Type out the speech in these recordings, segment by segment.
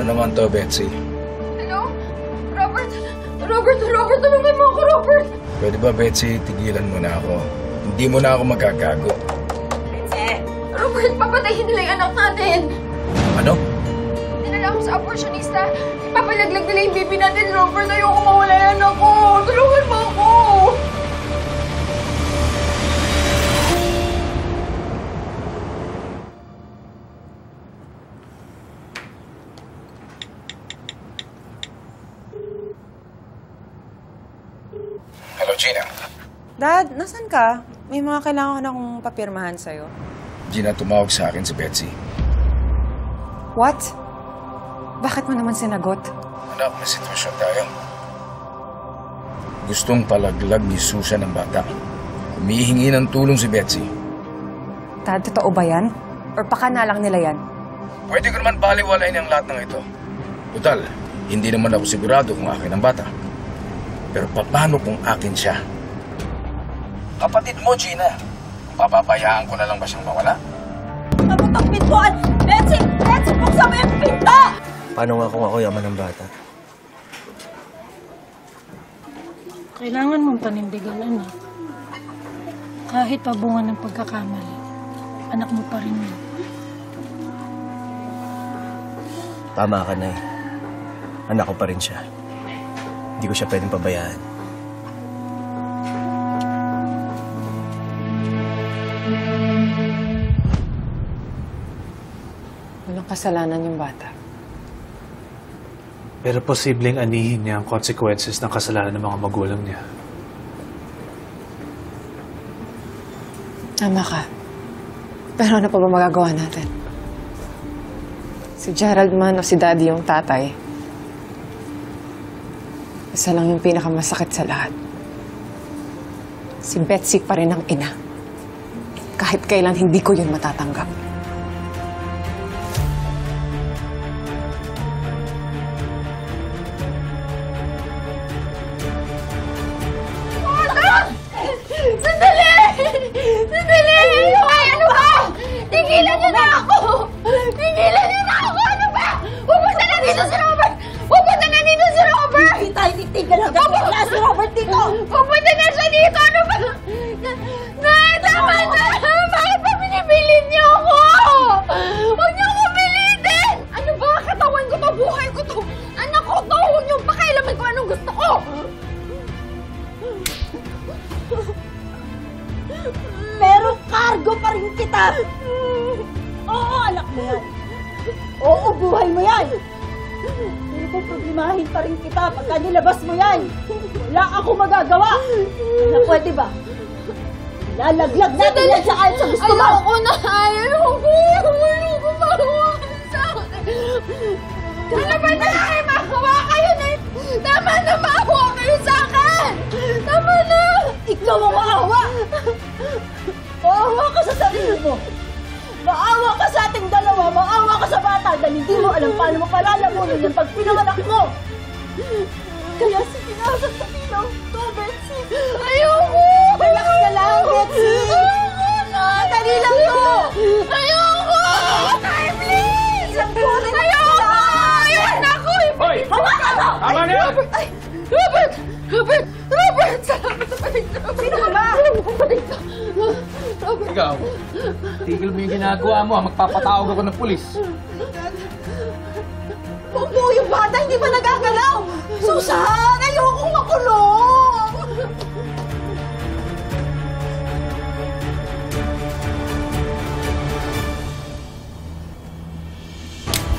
naman to, Betsy? Hello? Robert, tulungan mo ako, Robert! Pwede ba, Betsy, tigilan mo na ako? Hindi mo na ako magkakago. Betsy! Robert, papatayin nila yung anak natin! Ano? Dinala ako sa abortionista. Ipapalaglag nila yung baby natin, Robert. Ayoko mawala yung anak ko. Tulungan mo ako! Hello, Gina. Dad, nasan ka? May mga kailangan akong papirmahan sa'yo. Gina, tumawag sa akin si Betsy. What? Bakit mo naman sinagot? Anak, may sitwasyon tayo. Gustong palaglag ni Susan ng bata. Humihingi ng tulong si Betsy. Dad, totoo ba yan? Or pakana lang nila yan? Pwede ko naman baliwalain ang lahat ng ito. Total, hindi naman ako sigurado kung akin ang bata. Pero paano kung akin siya? Kapatid mo, Gina. Papabayaan ko na lang ba siyang mawala? Abot ang pintuan! Betsy! Betsy! Buksan mo yung pinto! Paano nga kung ako yaman ng bata? Kailangan mong panindigan, anak. Kahit pabungan ng pagkakamali, anak mo pa rin yun. Tama ka na eh. Anak ko pa rin siya. Hindi ko siya pwedeng pabayaan. Walang kasalanan yung bata. Pero posibleng anihin niya ang consequences ng kasalanan ng mga magulang niya. Tama ka. Pero ano pa ba magagawa natin? Si Gerald man o si Daddy yung tatay, isa lang yung pinakamasakit sa lahat. Si Betsy pa rin ang ina. Kahit kailan hindi ko yun matatanggap. Sandali! Ay, ano ba? Tigilan niyo na ako! Tigilan niyo na ako! Ano ba? Pupunta na dito si Robert! Pupunta na dito si Robert! Hindi tayo titigil hanggang wala si Robert dito! Pupunta na siya dito! Ano ba? Nay, tama na! Bakit pa pinipilit niyo ako? Huwag niyo ako pilitin! Ano ba? Katawan ko to, buhay ko to! Anak ko to! Huwag niyo pakailaman kung anong gusto ko! Pero cargo pa rin kita! Oo, anak mo yan! Oo, buhay mo yan! Pero kung problemahin pa rin kita pagka nilabas mo yan, wala akong magagawa! Na pwede ba? Lalaglag natin yan sa kahit sa gusto mo! Ayoko na! Ayoko! Ayoko! Mahawa kayo sa akin! Ano ba na kayo? Mahawa kayo na! Tama na! Mahawa kayo sa akin! Tama na! Ikaw ang maawa! Maawa ka sa sarili mo! Maawa ka sa ating dalawa! Maawa ka sa bata dahil hindi mo alam paano mo palalamunin yung pag pinanganak mo! Kaya sige na, sasabihin mo to, Betsy! Ayoko! Relax ka lang, Betsy! Ayoko na! Dali lang to! Ayoko! Tay, please! Ayoko! Ayun ako! Hoy! Hawakan mo! Tama na yan! Ay! Robert! Robert! Robert! Salamat sa palit! Sino ka ba? Robert! Ikaw, tigil mo yung ginagawa mo. Magpapatawag ako ng pulis. Buo yung bata, hindi ba nagagalaw? Susan! Ayokong makulong!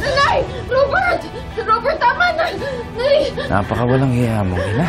Nay! Robert! Robert, tama na! Nay! Napakawalang hiya mo, ina.